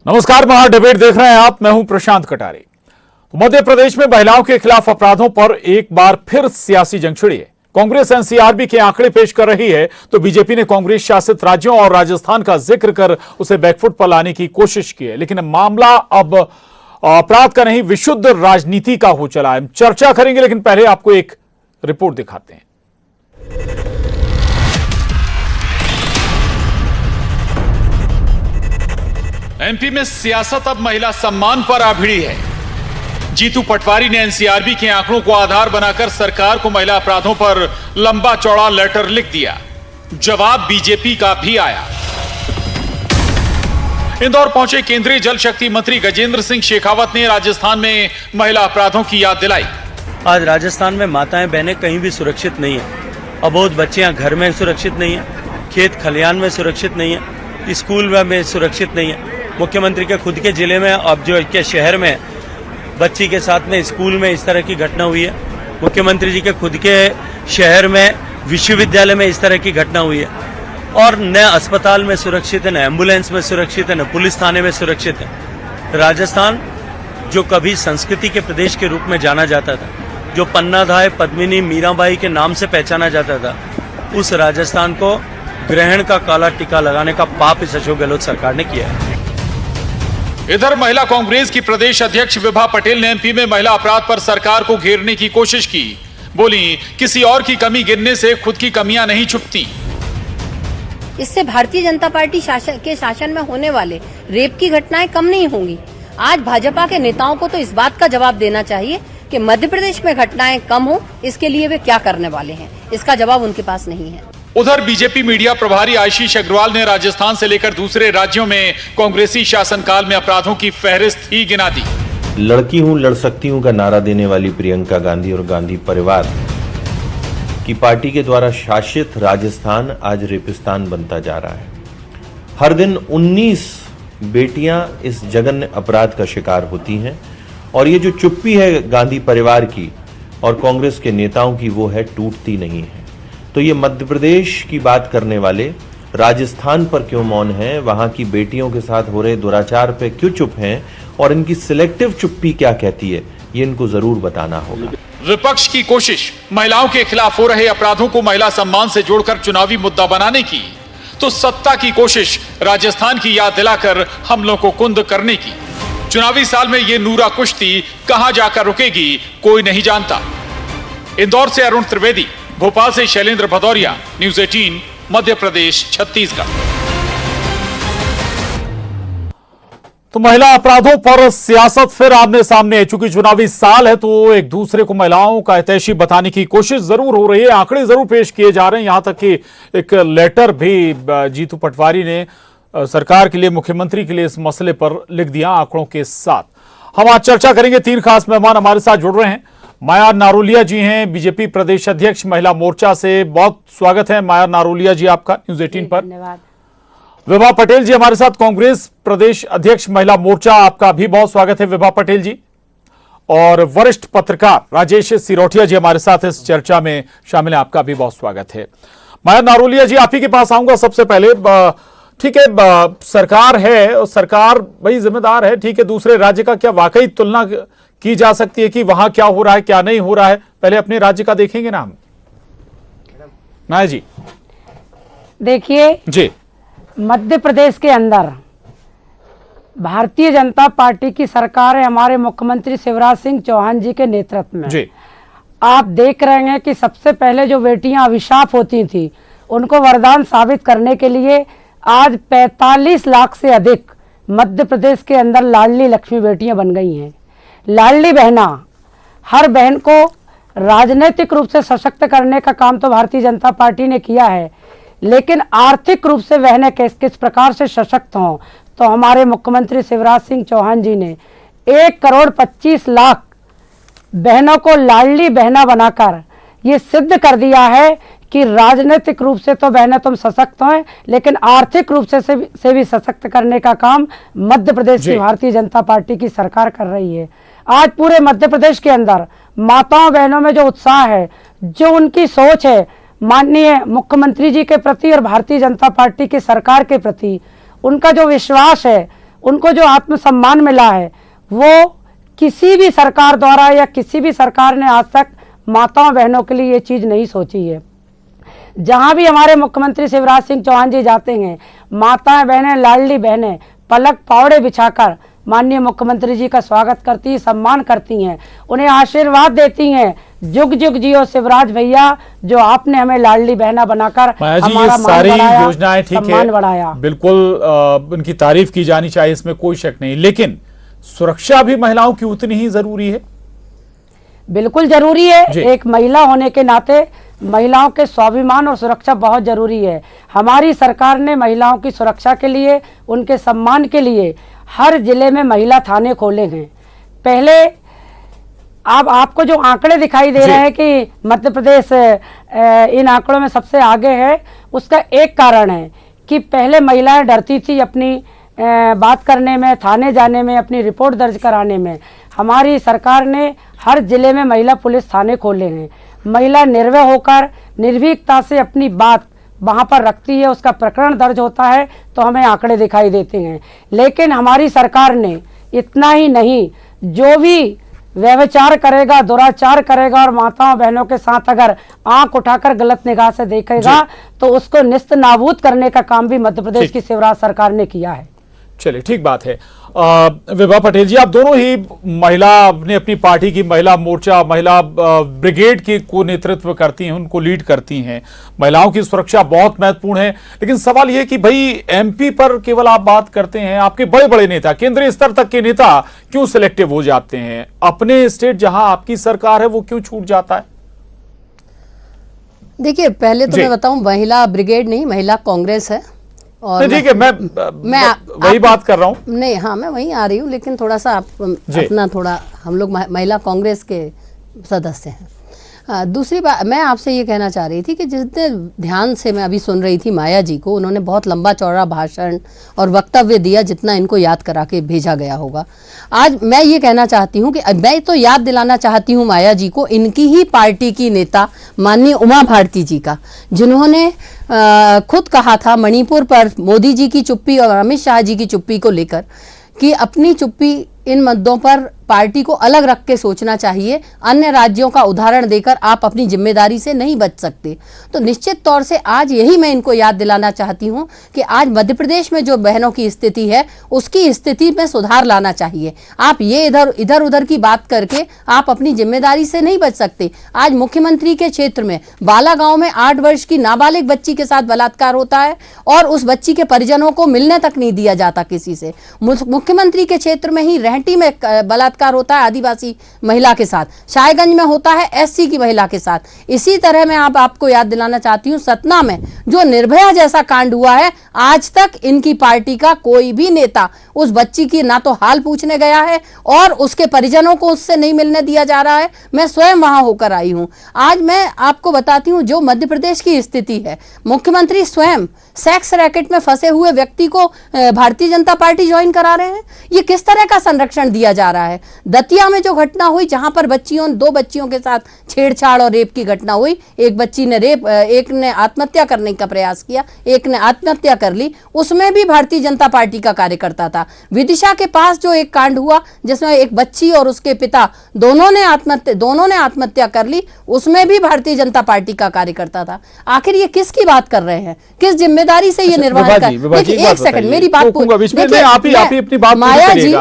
नमस्कार, महा डिबेट देख रहे हैं आप। मैं हूं प्रशांत कटारे। मध्य प्रदेश में महिलाओं के खिलाफ अपराधों पर एक बार फिर सियासी जंग छिड़ी है। कांग्रेस एनसीआरबी के आंकड़े पेश कर रही है तो बीजेपी ने कांग्रेस शासित राज्यों और राजस्थान का जिक्र कर उसे बैकफुट पर लाने की कोशिश की है। लेकिन मामला अब अपराध का नहीं, विशुद्ध राजनीति का हो चला है। चर्चा करेंगे, लेकिन पहले आपको एक रिपोर्ट दिखाते हैं। एमपी में सियासत अब महिला सम्मान पर आ भिड़ी है। जीतू पटवारी ने एनसीआरबी के आंकड़ों को आधार बनाकर सरकार को महिला अपराधों पर लंबा चौड़ा लेटर लिख दिया। जवाब बीजेपी का भी आया। इंदौर पहुंचे केंद्रीय जल शक्ति मंत्री गजेंद्र सिंह शेखावत ने राजस्थान में महिला अपराधों की याद दिलाई। आज राजस्थान में माताएं बहनें कहीं भी सुरक्षित नहीं है। अबोध बच्चियां घर में सुरक्षित नहीं है, खेत खलियान में सुरक्षित नहीं है, स्कूल में सुरक्षित नहीं है। मुख्यमंत्री के खुद के जिले में, अब जो के शहर में बच्ची के साथ में स्कूल में इस तरह की घटना हुई है। मुख्यमंत्री जी के खुद के शहर में विश्वविद्यालय में इस तरह की घटना हुई है। और न अस्पताल में सुरक्षित है, न एम्बुलेंस में सुरक्षित है, न पुलिस थाने में सुरक्षित है। राजस्थान जो कभी संस्कृति के प्रदेश के रूप में जाना जाता था, जो पन्नाधाय, पद्मिनी, मीराबाई के नाम से पहचाना जाता था, उस राजस्थान को ग्रहण का काला टीका लगाने का पाप इस अशोक गहलोत सरकार ने किया है। इधर महिला कांग्रेस की प्रदेश अध्यक्ष विभा पटेल ने एमपी में महिला अपराध पर सरकार को घेरने की कोशिश की। बोली, किसी और की कमी गिनने से खुद की कमियां नहीं छुपती। इससे भारतीय जनता पार्टी के शासन में होने वाले रेप की घटनाएं कम नहीं होंगी। आज भाजपा के नेताओं को तो इस बात का जवाब देना चाहिए कि मध्य प्रदेश में घटनाएं कम हो, इसके लिए वे क्या करने वाले हैं। इसका जवाब उनके पास नहीं है। उधर बीजेपी मीडिया प्रभारी आशीष अग्रवाल ने राजस्थान से लेकर दूसरे राज्यों में कांग्रेसी शासनकाल में अपराधों की फहरिस्त ही गिना दी। लड़की हूं, लड़ सकती हूं का नारा देने वाली प्रियंका गांधी और गांधी परिवार की पार्टी के द्वारा शासित राजस्थान आज रेपिस्तान बनता जा रहा है। हर दिन 19 बेटियां इस जघन्य अपराध का शिकार होती हैं और ये जो चुप्पी है गांधी परिवार की और कांग्रेस के नेताओं की, वो है टूटती नहीं है। तो ये मध्य प्रदेश की बात करने वाले राजस्थान पर क्यों मौन हैं, वहां की बेटियों के साथ हो रहे दुराचार पे क्यों चुप हैं और इनकी सिलेक्टिव चुप्पी क्या कहती है, ये इनको जरूर बताना होगा। विपक्ष की कोशिश महिलाओं के खिलाफ हो रहे अपराधों को महिला सम्मान से जोड़कर चुनावी मुद्दा बनाने की, तो सत्ता की कोशिश राजस्थान की याद दिलाकर हमलों को कुंद करने की। चुनावी साल में ये नूरा कुश्ती कहां जाकर रुकेगी, कोई नहीं जानता। इंदौर से अरुण त्रिवेदी, भोपाल से शैलेंद्र भदौरिया, न्यूज़ 18 मध्य प्रदेश छत्तीसगढ़। तो महिला अपराधों पर सियासत फिर आमने सामने है। चूंकि चुनावी साल है तो एक दूसरे को महिलाओं का हितैषी बताने की कोशिश जरूर हो रही है। आंकड़े जरूर पेश किए जा रहे हैं। यहां तक कि एक लेटर भी जीतू पटवारी ने सरकार के लिए, मुख्यमंत्री के लिए इस मसले पर लिख दिया आंकड़ों के साथ। हम आज चर्चा करेंगे। 3 खास मेहमान हमारे साथ जुड़ रहे हैं। माया नारोलिया जी हैं, बीजेपी प्रदेश अध्यक्ष महिला मोर्चा से। बहुत स्वागत है माया नारोलिया जी आपका न्यूज़ 18 पर। धन्यवाद। विभा पटेल जी हमारे साथ, कांग्रेस प्रदेश अध्यक्ष महिला मोर्चा, आपका भी बहुत स्वागत है विभा पटेल जी। और वरिष्ठ पत्रकार राजेश सिरोठिया जी हमारे साथ इस चर्चा में शामिल है, आपका भी बहुत स्वागत है। माया नारोलिया जी, आप ही के पास आऊंगा सबसे पहले। ठीक है, सरकार है और सरकार भाई जिम्मेदार है, ठीक है। दूसरे राज्य का क्या वाकई तुलना की जा सकती है कि वहां क्या हो रहा है, क्या नहीं हो रहा है? पहले अपने राज्य का देखेंगे ना हम। माया जी देखिए जी, मध्य प्रदेश के अंदर भारतीय जनता पार्टी की सरकार है, हमारे मुख्यमंत्री शिवराज सिंह चौहान जी के नेतृत्व में जी। आप देख रहे हैं कि सबसे पहले जो बेटियां अभिशाप होती थी, उनको वरदान साबित करने के लिए आज 45 लाख से अधिक मध्य प्रदेश के अंदर लाडली लक्ष्मी बेटियां बन गई हैं। लाडली बहना, हर बहन को राजनीतिक रूप से सशक्त करने का काम तो भारतीय जनता पार्टी ने किया है, लेकिन आर्थिक रूप से बहनें किस प्रकार से सशक्त हों, तो हमारे मुख्यमंत्री शिवराज सिंह चौहान जी ने 1,25,00,000 बहनों को लाडली बहना बनाकर ये सिद्ध कर दिया है कि राजनीतिक रूप से तो बहनें तुम सशक्त हैं, लेकिन आर्थिक रूप से भी सशक्त करने का काम मध्य प्रदेश की भारतीय जनता पार्टी की सरकार कर रही है। आज पूरे मध्य प्रदेश के अंदर माताओं बहनों में जो उत्साह है, जो उनकी सोच है माननीय मुख्यमंत्री जी के प्रति और भारतीय जनता पार्टी की सरकार के प्रति, उनका जो विश्वास है उनको जो आत्मसम्मान मिला है वो किसी भी सरकार द्वारा या किसी भी सरकार ने आज तक माताओं बहनों के लिए ये चीज़ नहीं सोची है। जहां भी हमारे मुख्यमंत्री शिवराज सिंह चौहान जी जाते हैं, माताएं बहनें, लाडली बहनें पलक पावड़े बिछाकर माननीय मुख्यमंत्री जी का स्वागत करती हैं, सम्मान करती हैं, उन्हें आशीर्वाद देती हैं, जुग जुग जियो शिवराज भैया, जो आपने हमें लाडली बहना बनाकर हमारा मान सारी बढ़ाया, योजनाएं ठीक सम्मान है, बढ़ाया। बिल्कुल उनकी तारीफ की जानी चाहिए, इसमें कोई शक नहीं, लेकिन सुरक्षा भी महिलाओं की उतनी ही जरूरी है। बिल्कुल जरूरी है। एक महिला होने के नाते महिलाओं के स्वाभिमान और सुरक्षा बहुत जरूरी है। हमारी सरकार ने महिलाओं की सुरक्षा के लिए, उनके सम्मान के लिए हर जिले में महिला थाने खोले हैं। पहले आपको जो आंकड़े दिखाई दे रहे हैं कि मध्य प्रदेश इन आंकड़ों में सबसे आगे है, उसका एक कारण है कि पहले महिलाएं डरती थी अपनी बात करने में, थाने जाने में, अपनी रिपोर्ट दर्ज कराने में। हमारी सरकार ने हर जिले में महिला पुलिस थाने खोले हैं। महिला निर्भय होकर निर्भीकता से अपनी बात वहाँ पर रखती है, उसका प्रकरण दर्ज होता है तो हमें आंकड़े दिखाई देते हैं। लेकिन हमारी सरकार ने इतना ही नहीं, जो भी व्यभिचार करेगा, दुराचार करेगा और माताओं बहनों के साथ अगर आंख उठाकर गलत निगाह से देखेगा तो उसको निस्त नाबूद करने का काम भी मध्य प्रदेश की शिवराज सरकार ने किया है। चलिए, ठीक बात है। विभा पटेल जी, आप दोनों ही महिला ने अपनी पार्टी की महिला मोर्चा, महिला ब्रिगेड की को नेतृत्व करती हैं, उनको लीड करती हैं। महिलाओं की सुरक्षा बहुत महत्वपूर्ण है, लेकिन सवाल यह कि भाई एमपी पर केवल आप बात करते हैं, आपके बड़े बड़े नेता, केंद्रीय स्तर तक के नेता क्यों सिलेक्टिव हो जाते हैं? अपने स्टेट जहां आपकी सरकार है वो क्यों छूट जाता है? देखिए, पहले तो मैं बताऊं, महिला ब्रिगेड नहीं, महिला कांग्रेस है। और ठीक है, मैं वही बात कर रहा हूँ। नहीं, हाँ, मैं वहीं आ रही हूँ, लेकिन थोड़ा सा अपना थोड़ा, हम लोग महिला कांग्रेस के सदस्य हैं। दूसरी बात मैं आपसे ये कहना चाह रही थी कि जितने ध्यान से मैं अभी सुन रही थी माया जी को, उन्होंने बहुत लंबा चौड़ा भाषण और वक्तव्य दिया, जितना इनको याद करा के भेजा गया होगा। आज मैं ये कहना चाहती हूँ कि मैं तो याद दिलाना चाहती हूँ माया जी को इनकी ही पार्टी की नेता माननीय उमा भारती जी का, जिन्होंने खुद कहा था मणिपुर पर मोदी जी की चुप्पी और अमित शाह जी की चुप्पी को लेकर कि अपनी चुप्पी इन मुद्दों पर पार्टी को अलग रख के सोचना चाहिए, अन्य राज्यों का उदाहरण देकर आप अपनी जिम्मेदारी से नहीं बच सकते। तो निश्चित तौर से आज यही मैं इनको याद दिलाना चाहती हूं कि आज मध्य प्रदेश में जो बहनों की स्थिति है उसकी स्थिति में सुधार लाना चाहिए। आप ये इधर उधर की बात करके आप अपनी जिम्मेदारी से नहीं बच सकते। आज मुख्यमंत्री के क्षेत्र में बाला गांव में 8 वर्ष की नाबालिग बच्ची के साथ बलात्कार होता है और उस बच्ची के परिजनों को मिलने तक नहीं दिया जाता किसी से। मुख्यमंत्री के क्षेत्र में ही रेहटी में बलात्कार होता है आदिवासी महिला के साथ, शायगंज में होता है एससी की महिला के साथ। इसी तरह मैं आपको याद दिलाना चाहती हूं, सतना में जो निर्भया जैसा कांड हुआ है, आज तक इनकी पार्टी का कोई भी नेता उस बच्ची की ना तो हाल पूछने गया है और उसके परिजनों को उससे नहीं मिलने दिया जा रहा है। मैं स्वयं वहां होकर आई हूं। आज मैं आपको बताती हूं जो मध्य प्रदेश की स्थिति है, मुख्यमंत्री स्वयं सेक्स रैकेट में फंसे हुए व्यक्ति को भारतीय जनता पार्टी ज्वाइन करा रहे हैं। ये किस तरह का संरक्षण दिया जा रहा है? दतिया में जो घटना हुई, जहां पर 2 बच्चियों के साथ छेड़छाड़ और रेप की घटना हुई, एक ने आत्महत्या करने का प्रयास किया, एक ने आत्महत्या कर ली, उसमें भी भारतीय जनता पार्टी का कार्यकर्ता था। विदिशा के पास जो एक कांड हुआ जिसमें एक बच्ची और उसके पिता दोनों ने आत्महत्या कर ली, उसमें भी भारतीय जनता पार्टी का कार्यकर्ता था। आखिर ये किसकी बात कर रहे हैं? किस जिम्मेदारी से ये निर्वाह कर? देखिए, एक सेकंड मेरी बात को,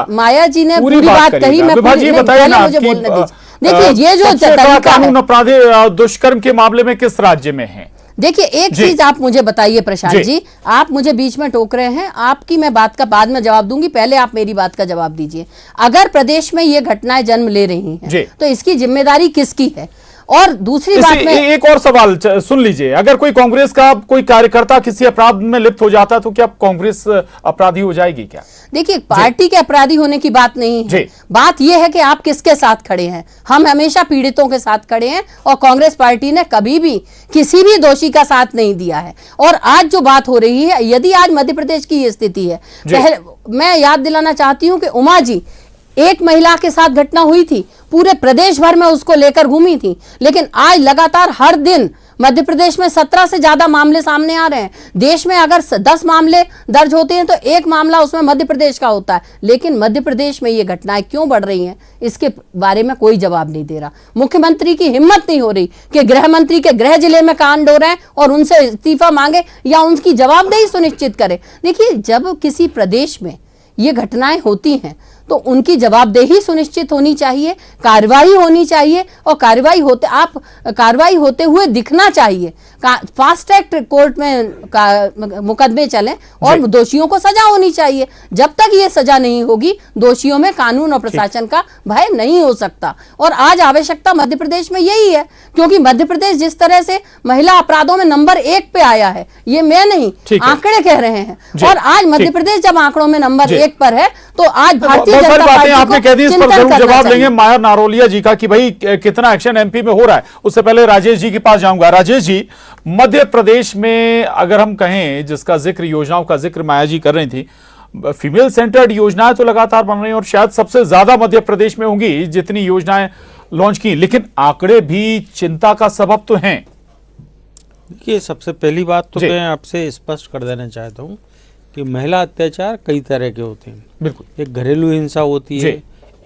माया जी ने पूरी बात कही, मैं मुझे बोलने दीजिए। देखिए, ये जो कानून अपराधी दुष्कर्म के मामले में किस राज्य में है? देखिए, एक चीज आप मुझे बताइए प्रशांत जी, आप मुझे बीच में टोक रहे हैं, आपकी मैं बात का बाद में जवाब दूंगी, पहले आप मेरी बात का जवाब दीजिए। अगर प्रदेश में ये घटनाएं जन्म ले रही हैं तो इसकी जिम्मेदारी किसकी है? और दूसरी बात में एक और सवाल सुन लीजिए, अगर कोई कांग्रेस का कोई कार्यकर्ता किसी अपराध में लिप्त हो जाता तो क्या कांग्रेस अपराधी हो जाएगी क्या? देखिए, पार्टी के अपराधी होने की बात नहीं है, बात यह है कि आप किसके साथ खड़े हैं। हम हमेशा पीड़ितों के साथ खड़े हैं और कांग्रेस पार्टी ने कभी भी किसी भी दोषी का साथ नहीं दिया है। और आज जो बात हो रही है, यदि आज मध्य प्रदेश की ये स्थिति है, मैं याद दिलाना चाहती हूं कि उमा जी एक महिला के साथ घटना हुई थी, पूरे प्रदेश भर में उसको लेकर घूमी थी, लेकिन आज लगातार हर दिन मध्य प्रदेश में 17 से ज्यादा मामले सामने आ रहे हैं। देश में अगर 10 मामले दर्ज होते हैं तो एक मामला उसमें मध्य प्रदेश का होता है, लेकिन मध्य प्रदेश में ये घटनाएं क्यों बढ़ रही हैं, इसके बारे में कोई जवाब नहीं दे रहा। मुख्यमंत्री की हिम्मत नहीं हो रही कि गृह मंत्री के गृह जिले में कांड हो रहे हैं और उनसे इस्तीफा मांगे या उनकी जवाबदेही सुनिश्चित करे। देखिए, जब किसी प्रदेश में ये घटनाएं होती हैं तो उनकी जवाबदेही सुनिश्चित होनी चाहिए, कार्रवाई होनी चाहिए, और कार्रवाई होते हुए दिखना चाहिए। फास्ट ट्रैक कोर्ट में मुकदमे चलें और दोषियों को सजा होनी चाहिए। जब तक ये सजा नहीं होगी, दोषियों में कानून और प्रशासन का भय नहीं हो सकता। और आज आवश्यकता मध्य प्रदेश में यही है, क्योंकि मध्य प्रदेश जिस तरह से महिला अपराधों में नंबर 1 पे आया है, ये मैं नहीं, आंकड़े कह रहे हैं। और आज मध्य प्रदेश जब आंकड़ों में नंबर 1 पर है तो आज भारतीय जनता पार्टी आपने कह दी, इस पर जरूर जवाब लेंगे माया नारोलिया जी का कि भाई कितना एक्शन एमपी में हो रहा है। उससे पहले राजेश जी के पास जाऊंगा। राजेश जी, मध्य प्रदेश में अगर हम कहें, जिसका जिक्र, योजनाओं का जिक्र माया जी कर रही थी, फीमेल सेंटर्ड योजनाएं तो लगातार बन रही हैं और शायद सबसे ज्यादा मध्य प्रदेश में होंगी जितनी योजनाएं लॉन्च की, लेकिन आंकड़े भी चिंता का सबब तो हैं। देखिए, सबसे पहली बात तो मैं आपसे स्पष्ट कर देना चाहता हूँ कि महिला अत्याचार कई तरह के होते हैं। बिल्कुल, एक घरेलू हिंसा होती है,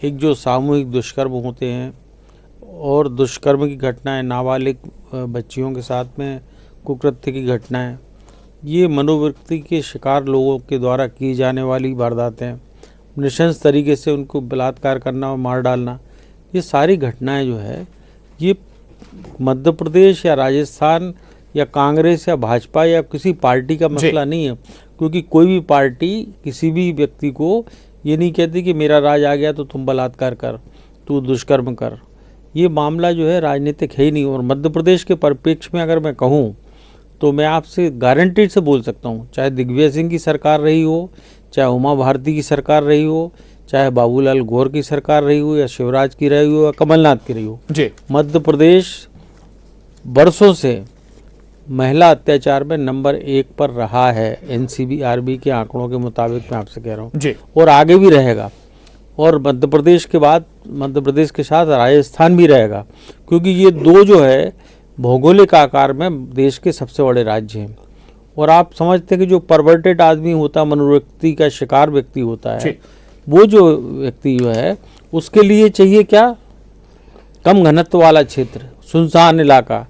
एक जो सामूहिक दुष्कर्म होते हैं, और दुष्कर्म की घटनाएं, नाबालिग बच्चियों के साथ में कुकृत्य की घटनाएं, ये मनोवृत्ति के शिकार लोगों के द्वारा की जाने वाली वारदातें, नृशंस तरीके से उनको बलात्कार करना और मार डालना, ये सारी घटनाएं जो है, ये मध्य प्रदेश या राजस्थान या कांग्रेस या भाजपा या किसी पार्टी का मसला नहीं है, क्योंकि कोई भी पार्टी किसी भी व्यक्ति को ये नहीं कहती कि मेरा राज आ गया तो तुम बलात्कार कर, तू दुष्कर्म कर। ये मामला जो है राजनीतिक है ही नहीं। और मध्य प्रदेश के परिप्रेक्ष्य में अगर मैं कहूँ तो मैं आपसे गारंटीड से बोल सकता हूँ, चाहे दिग्विजय सिंह की सरकार रही हो, चाहे उमा भारती की सरकार रही हो, चाहे बाबूलाल गौर की सरकार रही हो, या शिवराज की रही हो, या कमलनाथ की रही हो, मध्य प्रदेश वर्षों से महिला अत्याचार में नंबर 1 पर रहा है, एनसीबीआरबी के आंकड़ों के मुताबिक मैं आपसे कह रहा हूँ, और आगे भी रहेगा। और मध्य प्रदेश के बाद, मध्य प्रदेश के साथ राजस्थान भी रहेगा, क्योंकि ये दो जो है भौगोलिक आकार में देश के सबसे बड़े राज्य हैं। और आप समझते हैं कि जो परवर्टेड आदमी होता है, मनोवृत्ति का शिकार व्यक्ति होता है, वो जो व्यक्ति जो है, उसके लिए चाहिए क्या, कम घनत्व वाला क्षेत्र, सुनसान इलाका।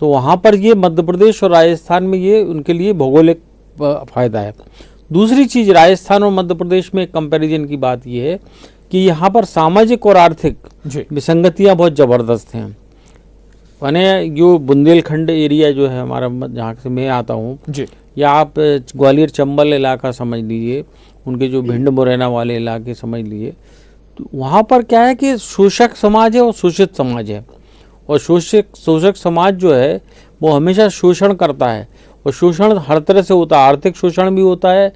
तो वहाँ पर ये मध्य प्रदेश और राजस्थान में ये उनके लिए भौगोलिक फायदा है। दूसरी चीज़, राजस्थान और मध्य प्रदेश में कंपैरिजन की बात ये है कि यहाँ पर सामाजिक और आर्थिक विसंगतियाँ बहुत ज़बरदस्त हैं। माने जो बुंदेलखंड एरिया जो है हमारा, जहाँ से मैं आता हूँ, या आप ग्वालियर चंबल इलाका समझ लीजिए, उनके जो भिंड मुरैना वाले इलाके समझ लीजिए, तो वहाँ पर क्या है कि शोषक समाज है और शोषित समाज है। और शोषक समाज जो है वो हमेशा शोषण करता है, और शोषण हर तरह से होता है, आर्थिक शोषण भी होता है,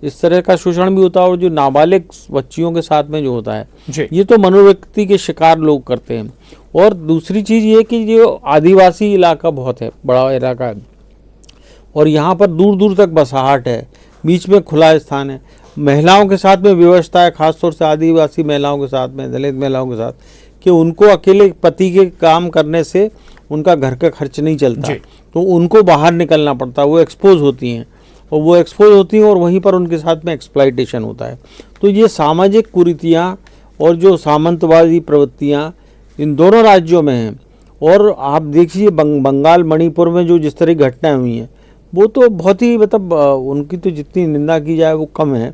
इस तरह का शोषण भी होता है, और जो नाबालिग बच्चियों के साथ में जो होता है, ये तो मनोवृत्ति के शिकार लोग करते हैं। और दूसरी चीज़ ये कि जो आदिवासी इलाका बहुत है, बड़ा इलाका है, और यहाँ पर दूर दूर तक बसाहट है, बीच में खुला स्थान है, महिलाओं के साथ में व्यवस्था है, खासतौर से आदिवासी महिलाओं के साथ में, दलित महिलाओं के साथ, कि उनको अकेले पति के काम करने से उनका घर का खर्च नहीं चलता, तो उनको बाहर निकलना पड़ता है, वो एक्सपोज होती हैं, और वहीं पर उनके साथ में एक्सप्लॉयटेशन होता है। तो ये सामाजिक कुरीतियाँ और जो सामंतवादी प्रवृत्तियाँ इन दोनों राज्यों में हैं। और आप देखिए बंगाल, मणिपुर में जो जिस तरह की घटनाएं हुई हैं, वो तो बहुत ही, मतलब उनकी तो जितनी निंदा की जाए वो कम है।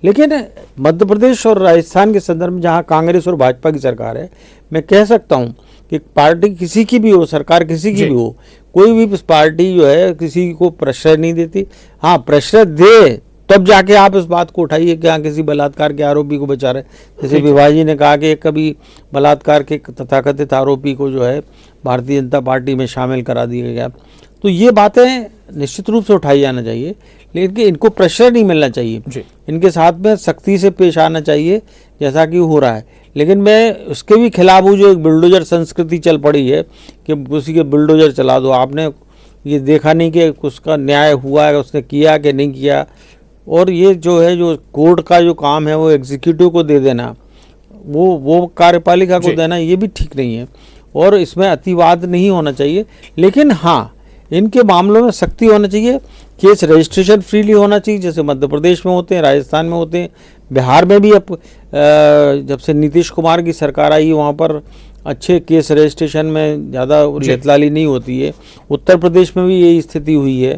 लेकिन मध्य प्रदेश और राजस्थान के संदर्भ में, जहाँ कांग्रेस और भाजपा की सरकार है, मैं कह सकता हूँ कि पार्टी किसी की भी हो, सरकार किसी की भी हो, कोई भी पार्टी जो है किसी को प्रश्रय नहीं देती। हाँ, प्रश्रय दे तब जाके आप इस बात को उठाइए कि हाँ किसी बलात्कार के आरोपी को बचा रहे। जैसे विभा जी ने कहा कि कभी बलात्कार के तथाकथित आरोपी को जो है भारतीय जनता पार्टी में शामिल करा दिया गया। तो ये बातें निश्चित रूप से उठाई जाना चाहिए, लेकिन इनको प्रेशर नहीं मिलना चाहिए, इनके साथ में सख्ती से पेश आना चाहिए, जैसा कि हो रहा है। लेकिन मैं उसके भी खिलाफ हूँ जो एक बुलडोजर संस्कृति चल पड़ी है कि उसी के बुलडोजर चला दो। आपने ये देखा नहीं कि उसका न्याय हुआ है, उसने किया कि नहीं किया। और ये जो है, जो कोर्ट का जो काम है वो एग्जीक्यूटिव को दे देना, वो कार्यपालिका को देना, ये भी ठीक नहीं है, और इसमें अतिवाद नहीं होना चाहिए। लेकिन हाँ, इनके मामलों में सख्ती होना चाहिए। केस रजिस्ट्रेशन फ्रीली होना चाहिए, जैसे मध्य प्रदेश में होते हैं, राजस्थान में होते हैं, बिहार में भी अब जब से नीतीश कुमार की सरकार आई वहाँ पर अच्छे केस रजिस्ट्रेशन में ज़्यादा लेतलाली नहीं होती है। उत्तर प्रदेश में भी यही स्थिति हुई है।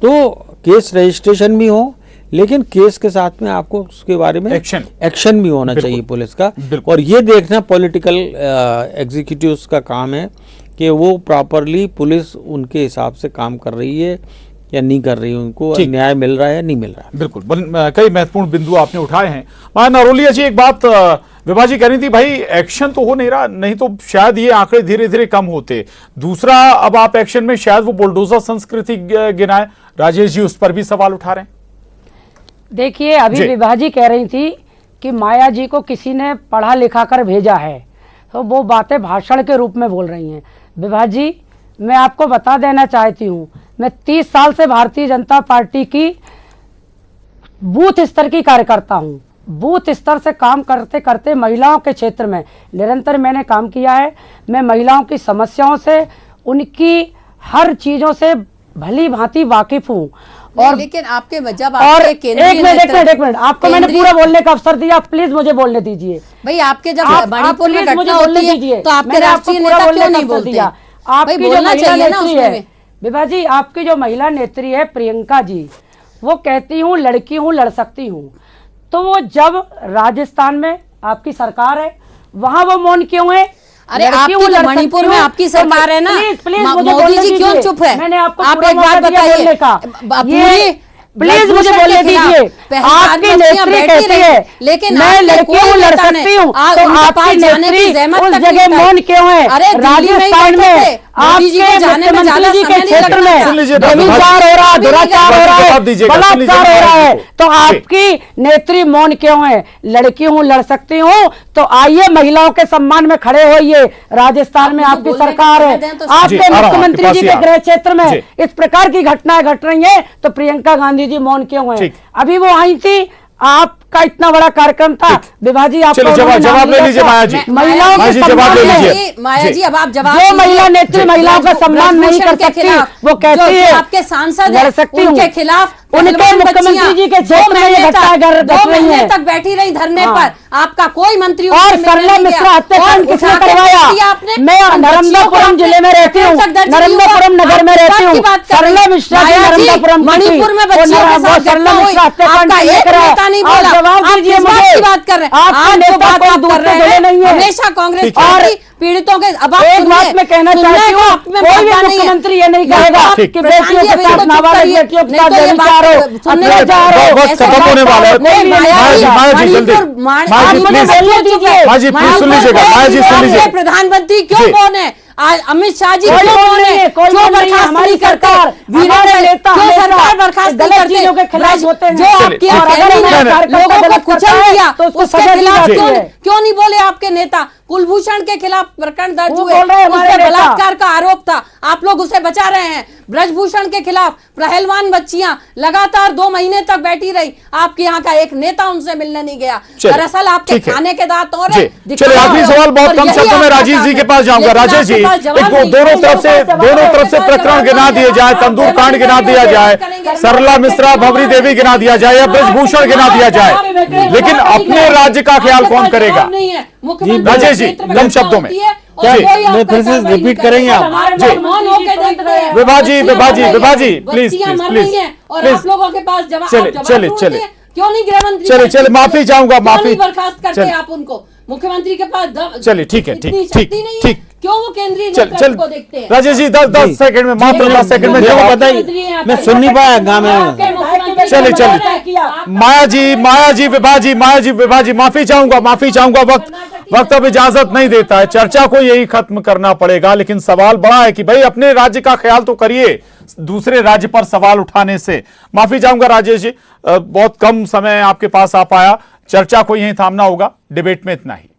तो केस रजिस्ट्रेशन भी हो, लेकिन केस के साथ में आपको उसके बारे में एक्शन भी होना चाहिए पुलिस का। और ये देखना पॉलिटिकल एग्जीक्यूटिव्स का काम है कि वो प्रॉपरली पुलिस उनके हिसाब से काम कर रही है या नहीं कर रही है, उनको न्याय मिल रहा है या नहीं मिल रहा है। बिल्कुल, कई महत्वपूर्ण बिंदु आपने उठाए हैं। मां नरोलिया जी, एक बात विभा जी कह रही थी, भाई एक्शन तो हो नहीं रहा, नहीं तो शायद ये आंकड़े धीरे धीरे कम होते। दूसरा, अब आप एक्शन में शायद वो बुलडोजर संस्कृति गिनाए, राजेश जी उस पर भी सवाल उठा रहे हैं। देखिए, अभी विभा जी कह रही थी कि माया जी को किसी ने पढ़ा लिखा कर भेजा है, तो वो बातें भाषण के रूप में बोल रही हैं। विभा जी, मैं आपको बता देना चाहती हूँ, मैं 30 साल से भारतीय जनता पार्टी की बूथ स्तर की कार्यकर्ता हूँ। बूथ स्तर से काम करते करते महिलाओं के क्षेत्र में निरंतर मैंने काम किया है। मैं महिलाओं की समस्याओं से, उनकी हर चीजों से भली भांति वाकिफ हूँ। और लेकिन आपके जब और आपके एक मिनट आपको मैंने पूरा बोलने का अवसर दिया, प्लीज मुझे बोलने दीजिए। भाई, आपके जब मणिपुर में घटना होती है तो आपके मैंने आपको राष्ट्रीय पूरा नेता बोलने क्यों का नहीं अवसर बोलते? दिया। आपकी जो बोलना महिला चाहिए ना नेत्री उसमें है विभा जी, आपकी जो महिला नेत्री है प्रियंका जी, वो कहती हूँ लड़की हूँ, लड़ सकती हूँ। तो वो जब राजस्थान में आपकी सरकार है, वहां वो मौन क्यों है? अरे आपकी मणिपुर में आपकी सरकार है ना, प्लीज मोदी जी क्यों चुप है? मैंने आपको आप एक बात बताइए, प्लीज मुझे बोलने दीजिए। आपकी नेत्री कहती है लेकिन मैं लड़की हूँ, लड़ सकती हूँ, तो आपकी नेत्री उस जगह मौन क्यों है? राजस्थान में आपके मुख्यमंत्री जी के क्षेत्र में व्यभिचार हो रहा है, दुराचार हो रहा है, बलात्कार हो रहा है, तो आपकी नेत्री मौन क्यों है? लड़की हूँ, लड़ सकती हूँ, तो आइए महिलाओं के सम्मान में खड़े होइए। राजस्थान में आपकी सरकार है, आपके मुख्यमंत्री जी के गृह क्षेत्र में इस प्रकार की घटनाएं घट रही हैं, तो प्रियंका गांधी जी मौन क्यों है? अभी वो आई थी, आपका इतना बड़ा कार्यक्रम था। विभा जी, आप जवाब ले लीजिए माया जी। महिलाओं के सम्मान में, माया जी अब आप जवाब, जो महिला नेत्री महिलाओं का सम्मान नहीं कर सकती, वो कहती है आपके सांसद लड़ सकती हूँ, उनके खिलाफ उनके मुख्यमंत्री जी के क्षेत्र में ये घटनाएं घट रही है। तक बैठी रही धरने पर, आपका कोई मंत्री और सरला मिश्रा हत्याकांड किसने करवाया? मैं नर्मदापुरम जिले में रहती हूँ, नर्मदापुरम नगर में रहती हूँ। सरला मिश्रा जी नर्मदापुरम मणिपुर में बच्चियों के साथ सरला मिश्रा हत्याकांड किसने कराया? आप जवाब दीजिए मुझे। बात कर रहे हैं, आपका नेता कोई दूसरे जिले नहीं है। हमेशा कांग्रेस पार्टी पीड़ितों के, अब एक बात मैं कहना चाहती हूँ, कोई भी मुख्यमंत्री ये नहीं कहेगा कि बेटियों के साथ नाबालिग बेटियों के साथ व्यभिचार हो, अत्याचार हो। वक्त खत्म होने वाला है। माया जी जल्दी, माया जी प्लीज सुन लीजिएगा, माया जी सुन लीजिए। प्रधानमंत्री क्यों कौन है? आज अमित शाह जी क्यों कौन है? क्यों बर्खास्त नहीं करते? क्यों सरकार बर्खास्त नहीं करते? जो आपके लोगों को कुचल दिया, उसके खिलाफ क्यों नहीं बोले आपके नेता? कुलभूषण के खिलाफ प्रकरण दर्ज हुए, उसमें बलात्कार का आरोप था, आप लोग उसे बचा रहे हैं। ब्रजभूषण के खिलाफ पहलवान बच्चियां लगातार 2 महीने तक बैठी रही, आपके यहाँ का एक नेता उनसे मिलने नहीं गया। दरअसल आपके खाने के दांत और चलिए, आखिरी सवाल बहुत कम शब्दों में राजेश जी के पास जाऊंगा। राजेश जी, दोनों तरफ से प्रकरण गिना दिए जाए, तंदूर कांड गिना दिया जाए, सरला मिश्रा भंवरी देवी गिना दिया जाए या ब्रजभूषण गिना दिया जाए, लेकिन अपने राज्य का ख्याल कौन करेगा? राजेश जी, कम शब्दों में मैं फिर से रिपीट करेंगे आप जी। विभा जी प्लीज और आप लोगों के पास जवाब, चले क्यों नहीं गृह मंत्री? चले माफी चाहूंगा, माफी बर्खास्त करते आप उनको, मुख्यमंत्री के पास चलिए ठीक है, ठीक क्यों वो केंद्रीय नेतृत्व को देखते हैं? राजेश जी 10 सेकंड में, मात्र 10 सेकंड में जवाब बताइए। मैं सुन नहीं पाया गाँव में। चलिए माया जी विभा जी माफी चाहूंगा, वक्त अब इजाजत नहीं देता है, चर्चा को यही खत्म करना पड़ेगा। लेकिन सवाल बड़ा है कि भाई अपने राज्य का ख्याल तो करिए, दूसरे राज्य पर सवाल उठाने से। माफी चाहूंगा राजेश जी, बहुत कम समय आपके पास आ पाया, चर्चा को यहीं थामना होगा। डिबेट में इतना ही।